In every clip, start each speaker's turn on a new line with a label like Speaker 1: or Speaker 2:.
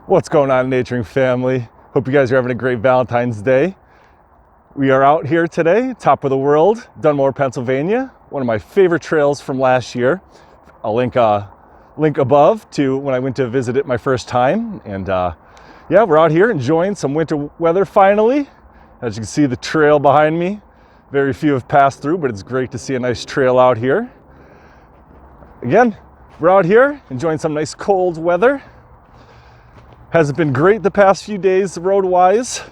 Speaker 1: What's going on, Naturing family? Hope you guys are having a great Valentine's Day. We are out here today, top of the world, Dunmore, Pennsylvania. One of my favorite trails from last year. I'll link above to when I went to visit it my first time. And yeah, we're out here enjoying some winter weather finally. As you can see, the trail behind me, very few have passed through, but it's great to see a nice trail out here. Again, we're out here enjoying some nice cold weather. Hasn't been great the past few days road-wise,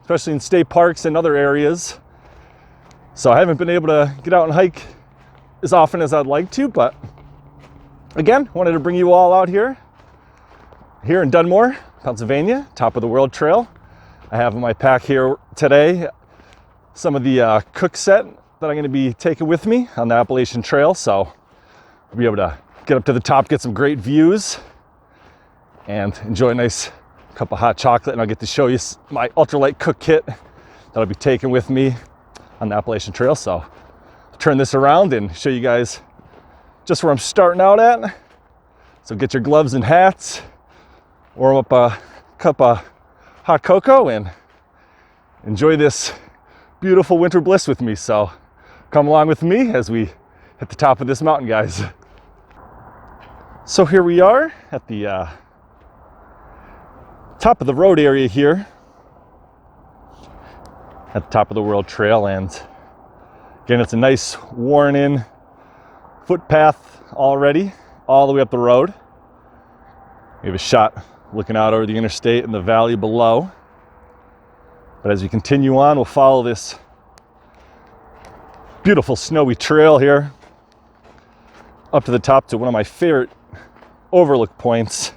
Speaker 1: especially in state parks and other areas. So I haven't been able to get out and hike as often as I'd like to, but again, wanted to bring you all out here in Dunmore, Pennsylvania, top of the world trail. I have in my pack here today some of the cook set that I'm going to be taking with me on the Appalachian Trail. So I'll be able to get up to the top, get some great views, and enjoy a nice cup of hot chocolate. And I'll get to show you my Ultralight cook kit that I'll be taking with me on the Appalachian Trail. So I'll turn this around and show you guys just where I'm starting out at. So get your gloves and hats, warm up a cup of hot cocoa, and enjoy this beautiful winter bliss with me. So come along with me as we hit the top of this mountain, guys. So here we are at the top of the road area here at the top of the world trail. And again, it's a nice worn in footpath already all the way up the road. We have a shot looking out over the interstate and the valley below. But as we continue on, we'll follow this beautiful snowy trail here up to the top to one of my favorite overlook points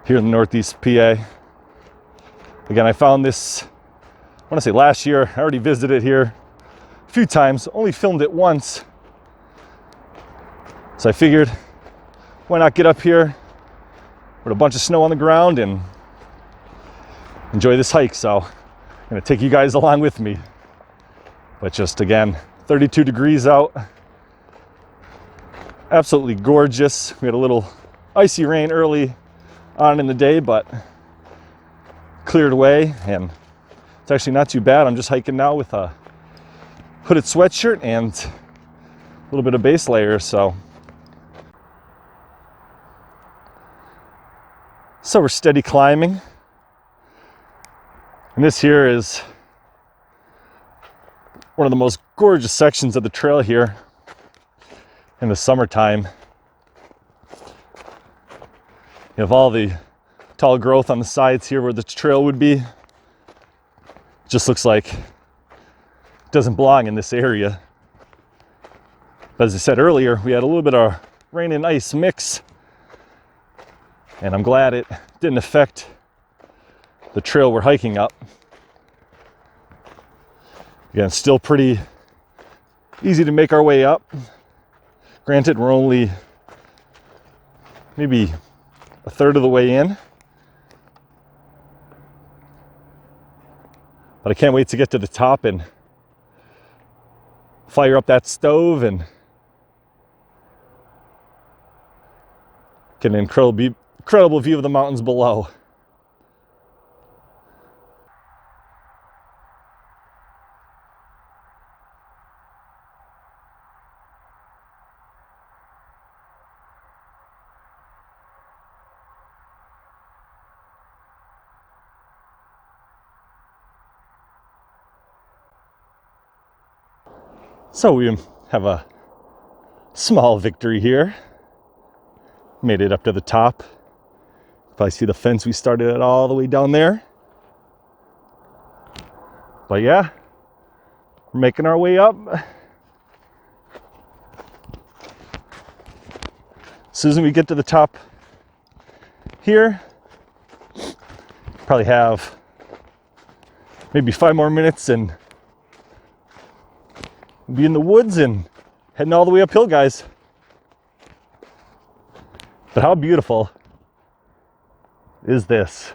Speaker 1: here in the Northeast PA. Again, I found this, I want to say last year. I already visited here a few times, only filmed it once. So I figured, why not get up here with a bunch of snow on the ground and enjoy this hike. So I'm going to take you guys along with me. But just again, 32 degrees out. Absolutely gorgeous. We had a little icy rain early on in the day, but cleared away, and it's actually not too bad. I'm just hiking now with a hooded sweatshirt and a little bit of base layer. So we're steady climbing, and this here is one of the most gorgeous sections of the trail here in the summertime. You have all the tall growth on the sides here where the trail would be. It just looks like it doesn't belong in this area. But as I said earlier, we had a little bit of rain and ice mix, and I'm glad it didn't affect the trail we're hiking up. Again, still pretty easy to make our way up. Granted, we're only maybe a third of the way in, but I can't wait to get to the top and fire up that stove and get an incredible view of the mountains below. So we have a small victory here. Made it up to the top. Probably see the fence we started at all the way down there. But yeah, we're making our way up. As soon as we get to the top here, probably have maybe 5 more minutes and be in the woods and heading all the way uphill, guys. But how beautiful is this?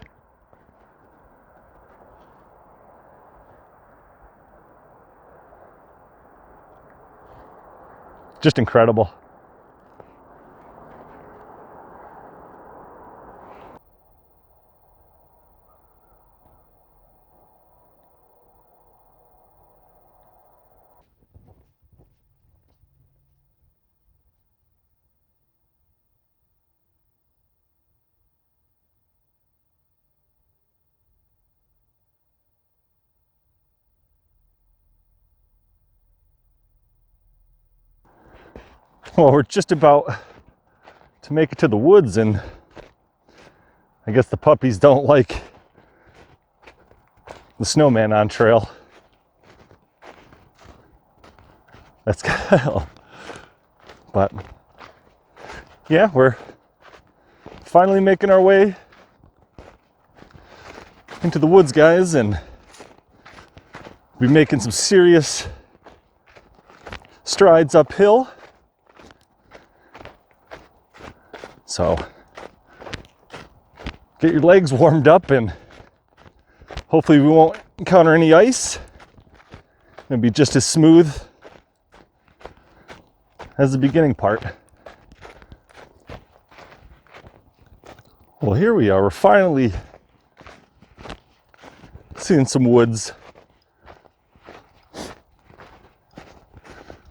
Speaker 1: Just incredible. Well, we're just about to make it to the woods, and I guess the puppies don't like the snowman on trail. That's Kyle. But yeah, we're finally making our way into the woods, guys, and we're making some serious strides uphill. So get your legs warmed up, and hopefully we won't encounter any ice. It'll be just as smooth as the beginning part. Well, here we are. We're finally seeing some woods.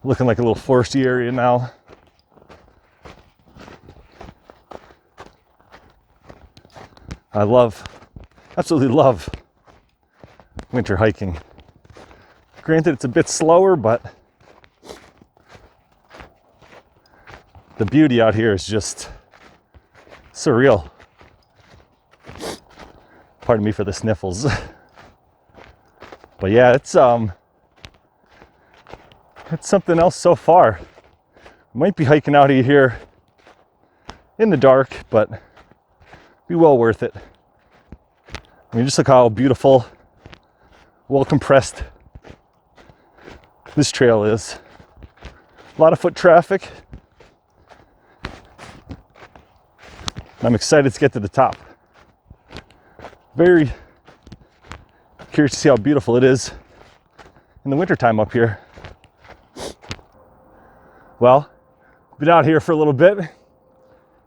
Speaker 1: Looking like a little foresty area now. I absolutely love winter hiking. Granted, it's a bit slower, but the beauty out here is just surreal. Pardon me for the sniffles. But yeah, it's something else so far. Might be hiking out of here in the dark, but be well worth it. I mean, just look how beautiful, well compressed this trail is. A lot of foot traffic. I'm excited to get to the top. Very curious to see how beautiful it is in the wintertime up here. Well, been out here for a little bit. You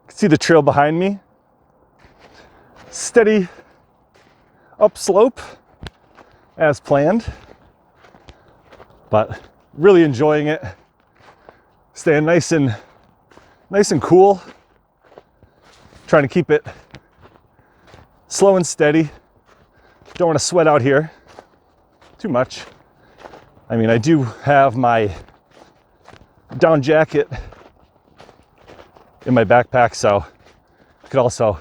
Speaker 1: can see the trail behind me. Steady upslope as planned, but really enjoying it. Staying nice and cool. Trying to keep it slow and steady. Don't want to sweat out here too much. I mean, I do have my down jacket in my backpack, so I could also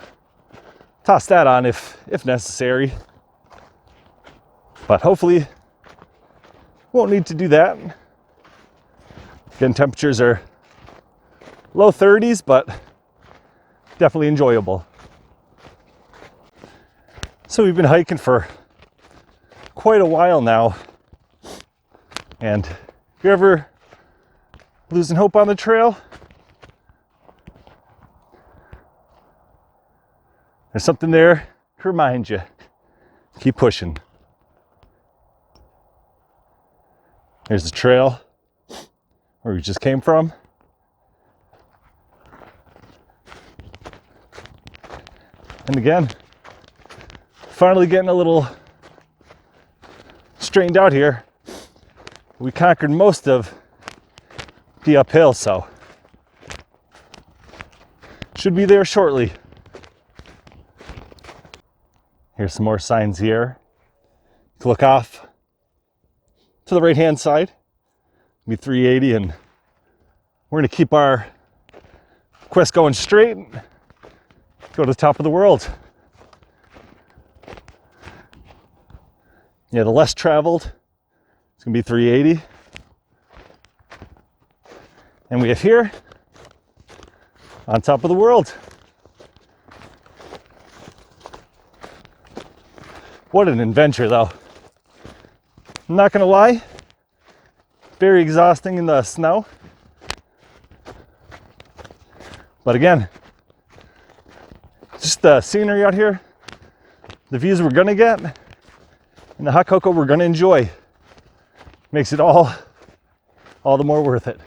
Speaker 1: toss that on if necessary. But hopefully won't need to do that. Again, temperatures are low 30s, but definitely enjoyable. So we've been hiking for quite a while now. And if you're ever losing hope on the trail, there's something there to remind you. Keep pushing. Here's the trail where we just came from. And again, finally getting a little strained out here. We conquered most of the uphill, so should be there shortly. Here's some more signs here. To look off to the right hand side, be 380, and we're gonna keep our quest going straight, go to the top of the world. Yeah, the less traveled, it's gonna be 380. And we have here, on top of the world. What an adventure, though. I'm not gonna lie, very exhausting in the snow. But again, just the scenery out here, the views we're gonna get, and the hot cocoa we're gonna enjoy makes it all the more worth it.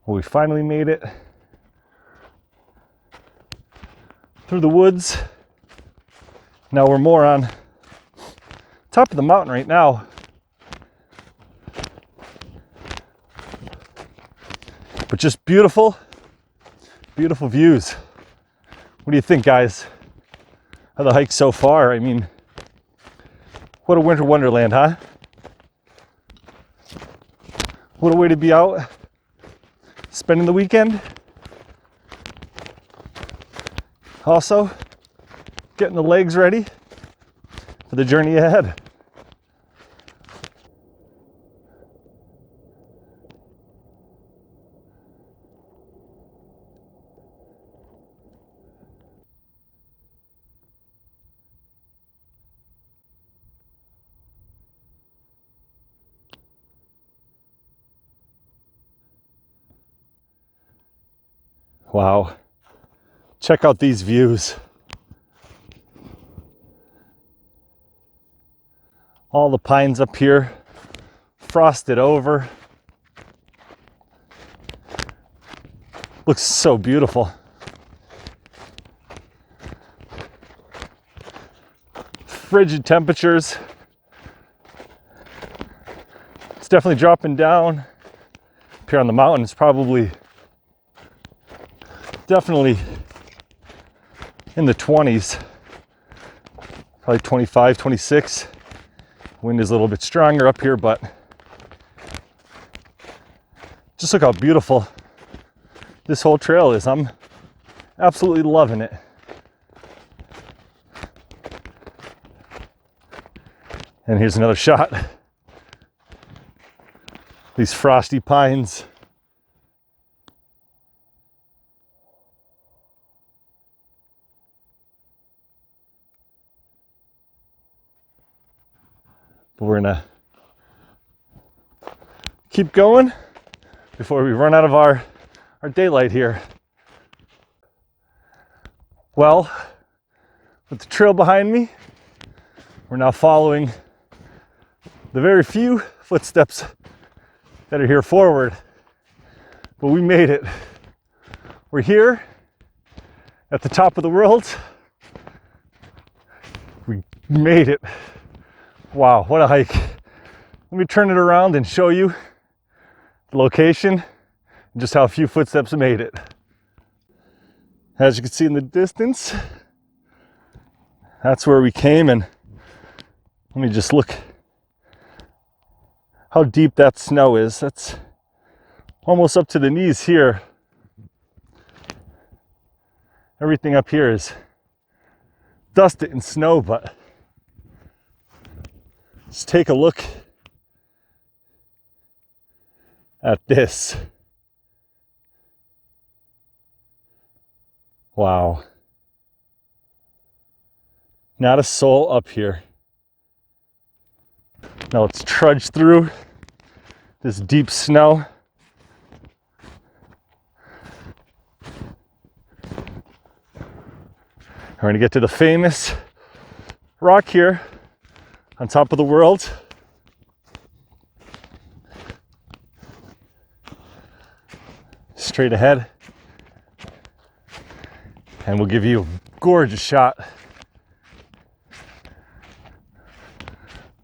Speaker 1: Well, we finally made it through the woods. Now we're more on top of the mountain right now. But just beautiful, beautiful views. What do you think, guys, of the hike so far? I mean, what a winter wonderland, huh? What a way to be out spending the weekend. Also, getting the legs ready for the journey ahead. Wow. Check out these views. All the pines up here, frosted over. Looks so beautiful. Frigid temperatures. It's definitely dropping down. Up here on the mountain, it's probably definitely in the 20s, probably 25, 26. Wind is a little bit stronger up here, but just look how beautiful this whole trail is. I'm absolutely loving it. And here's another shot. These frosty pines. But we're gonna keep going before we run out of our daylight here. Well, with the trail behind me, we're now following the very few footsteps that are here forward. But we made it. We're here at the top of the world. We made it. Wow, what a hike. Let me turn it around and show you the location and just how few footsteps made it. As you can see in the distance, that's where we came, and let me just look how deep that snow is. That's almost up to the knees here. Everything up here is dusted in snow, but just take a look at this. Wow. Not a soul up here. Now let's trudge through this deep snow. We're going to get to the famous rock here on top of the world. Straight ahead. And we'll give you a gorgeous shot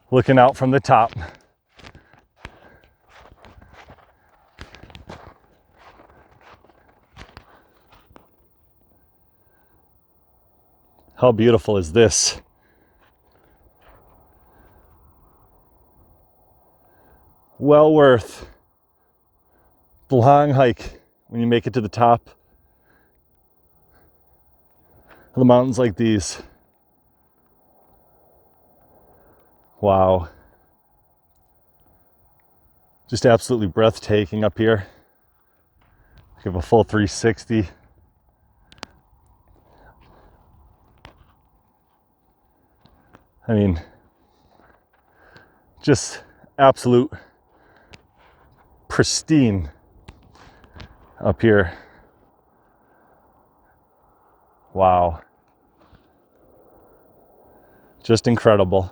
Speaker 1: looking out from the top. How beautiful is this? Well worth the long hike when you make it to the top of the mountains like these. Wow. Just absolutely breathtaking up here. Give a full 360. I mean, just absolute pristine up here. Wow. Just incredible.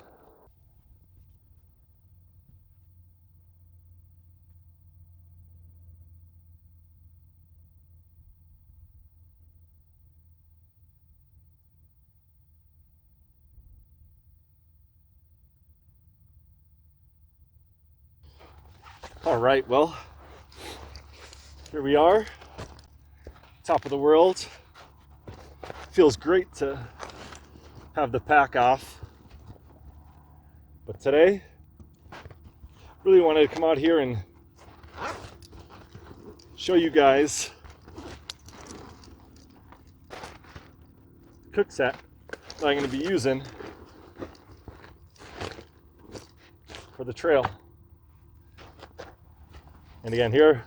Speaker 1: All right, well, here we are, top of the world. feels great to have the pack off. But today, really wanted to come out here and show you guys the cook set that I'm going to be using for the trail. And again, here,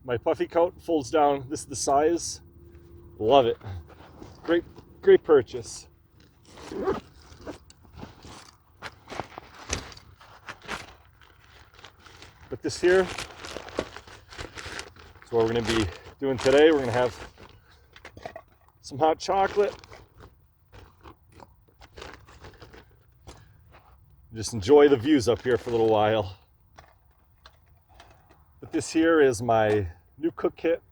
Speaker 1: my puffy coat folds down. This is the size. Love it. Great purchase. But this here is what we're going to be doing today. We're going to have some hot chocolate. Just enjoy the views up here for a little while. But this here is my new cook kit.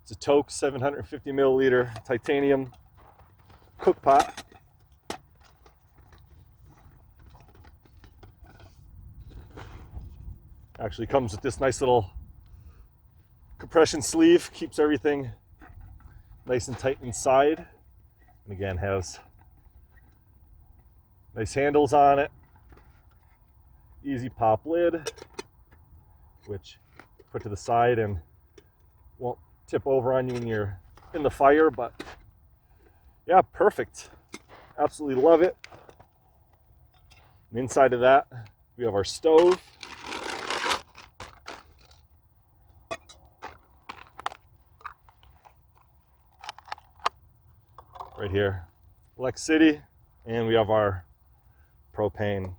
Speaker 1: It's a Toaks 750 milliliter titanium cook pot. Actually comes with this nice little compression sleeve, keeps everything nice and tight inside. And again, has nice handles on it. Easy pop lid, which you put to the side and won't tip over on you when you're in the fire. But yeah, perfect. Absolutely love it. And inside of that, we have our stove. Right here, Lex City, and we have our propane.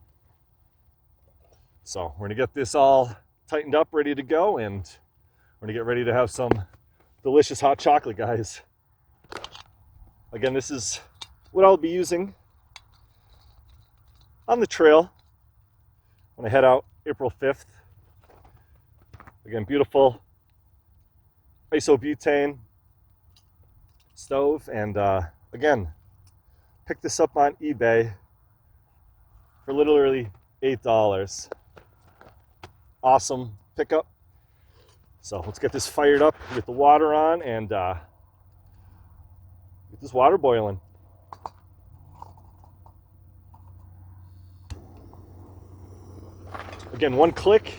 Speaker 1: So we're gonna get this all tightened up, ready to go, and we're gonna get ready to have some delicious hot chocolate, guys. Again, this is what I'll be using on the trail when I head out April 5th. Again, beautiful isobutane stove, and again, picked this up on eBay for literally $8. Awesome pickup. So let's get this fired up, get the water on, and get this water boiling. Again, one click.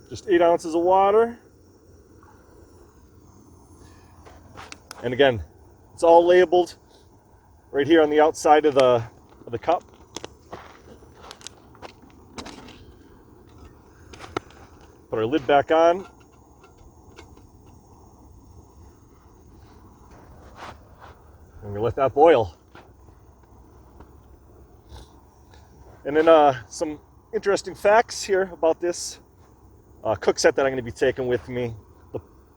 Speaker 1: Just 8 ounces of water. And again, it's all labeled right here on the outside of the cup. Put our lid back on. And we let that boil. And then some interesting facts here about this cook set that I'm going to be taking with me.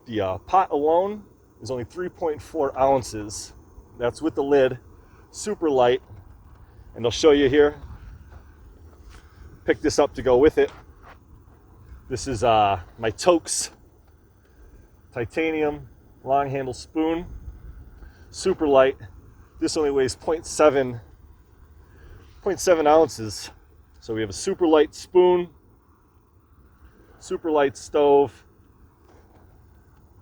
Speaker 1: The pot alone is only 3.4 ounces. That's with the lid, super light. And I'll show you here. Pick this up to go with it. This is my Toaks titanium long handle spoon, super light. This only weighs 0.7 ounces. So we have a super light spoon, super light stove,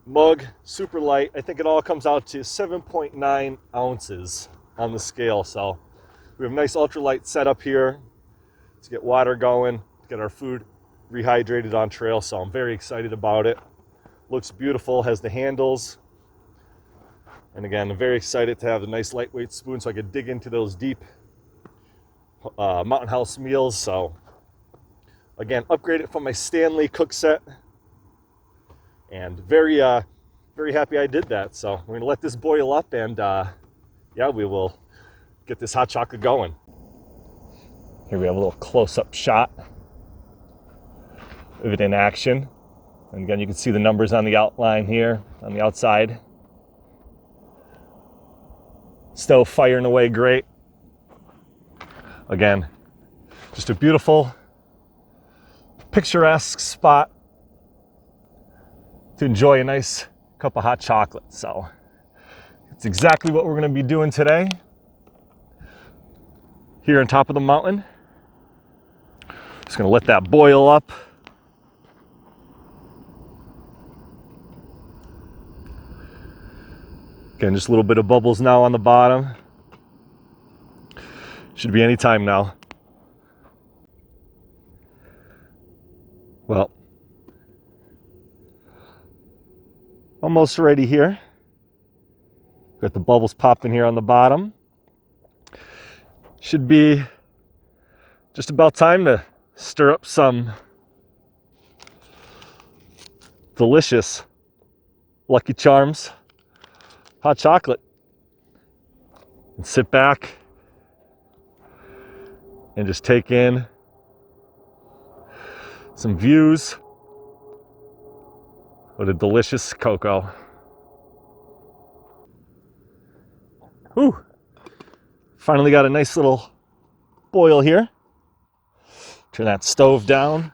Speaker 1: mug, super light. I think it all comes out to 7.9 ounces on the scale. So we have a nice ultralight setup here to get water going, to get our food rehydrated on trail. So I'm very excited about it. Looks beautiful, has the handles. And again, I'm very excited to have a nice lightweight spoon so I could dig into those deep Mountain House meals. So again, upgraded from my Stanley cook set, and very happy I did that. So we're gonna let this boil up, and yeah, we will get this hot chocolate going. Here we have a little close-up shot of it in action. And again, you can see the numbers on the outline here on the outside. Stove firing away great. Again, just a beautiful, picturesque spot to enjoy a nice cup of hot chocolate. So it's exactly what we're going to be doing today here on top of the mountain. Just gonna let that boil up. Again, just a little bit of bubbles now on the bottom. Should be any time now. Well, almost ready here. Got the bubbles popping here on the bottom. Should be just about time to stir up some delicious Lucky Charms hot chocolate and sit back and just take in some views. What a delicious cocoa. Whew. Finally got a nice little boil here. Turn that stove down.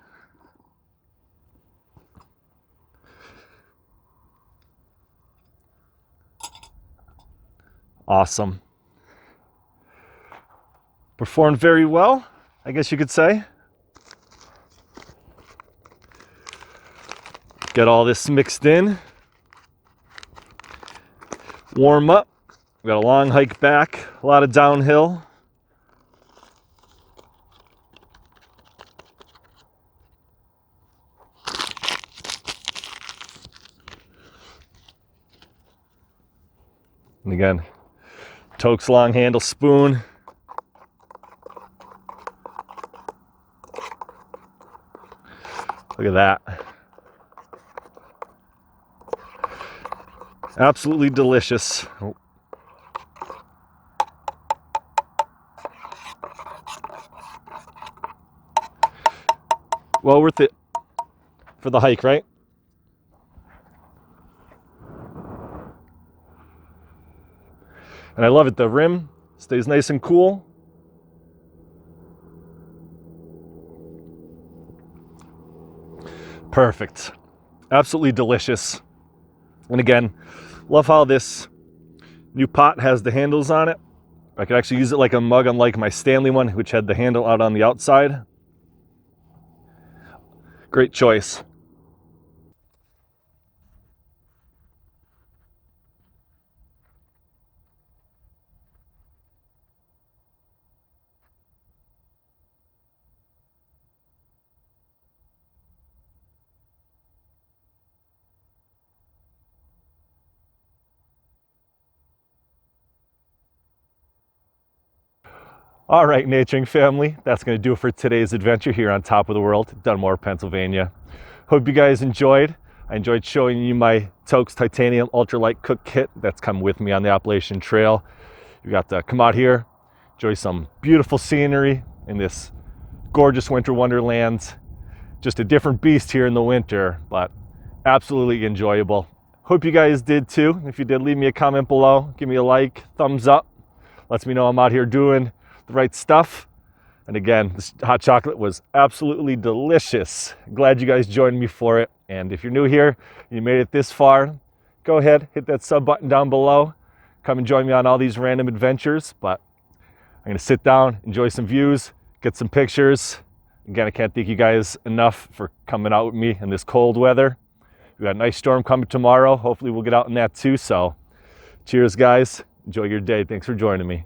Speaker 1: Awesome. Performed very well, I guess you could say. Get all this mixed in. Warm up. We got a long hike back, a lot of downhill. And again, Toaks long handle spoon. Look at that. Absolutely delicious. Oh. Well worth it for the hike, right? And I love it, the rim stays nice and cool. Perfect. Absolutely delicious. And again, love how this new pot has the handles on it. I could actually use it like a mug, unlike my Stanley one, which had the handle out on the outside. Great choice. All right, naturing family, that's going to do it for today's adventure here on top of the world, Dunmore, Pennsylvania. Hope you guys enjoyed. I enjoyed showing you my Toaks Titanium Ultralight Cook Kit that's come with me on the Appalachian Trail. You got to come out here, enjoy some beautiful scenery in this gorgeous winter wonderland. Just a different beast here in the winter, but absolutely enjoyable. Hope you guys did too. If you did, leave me a comment below. Give me a like, thumbs up. Lets me know I'm out here doing the right stuff. And again, this hot chocolate was absolutely delicious. Glad you guys joined me for it. And if you're new here, you made it this far, go ahead, hit that sub button down below. Come and join me on all these random adventures. But I'm gonna sit down, enjoy some views, get some pictures. Again, I can't thank you guys enough for coming out with me in this cold weather. We got a nice storm coming tomorrow. Hopefully we'll get out in that too. So cheers, guys. Enjoy your day. Thanks for joining me.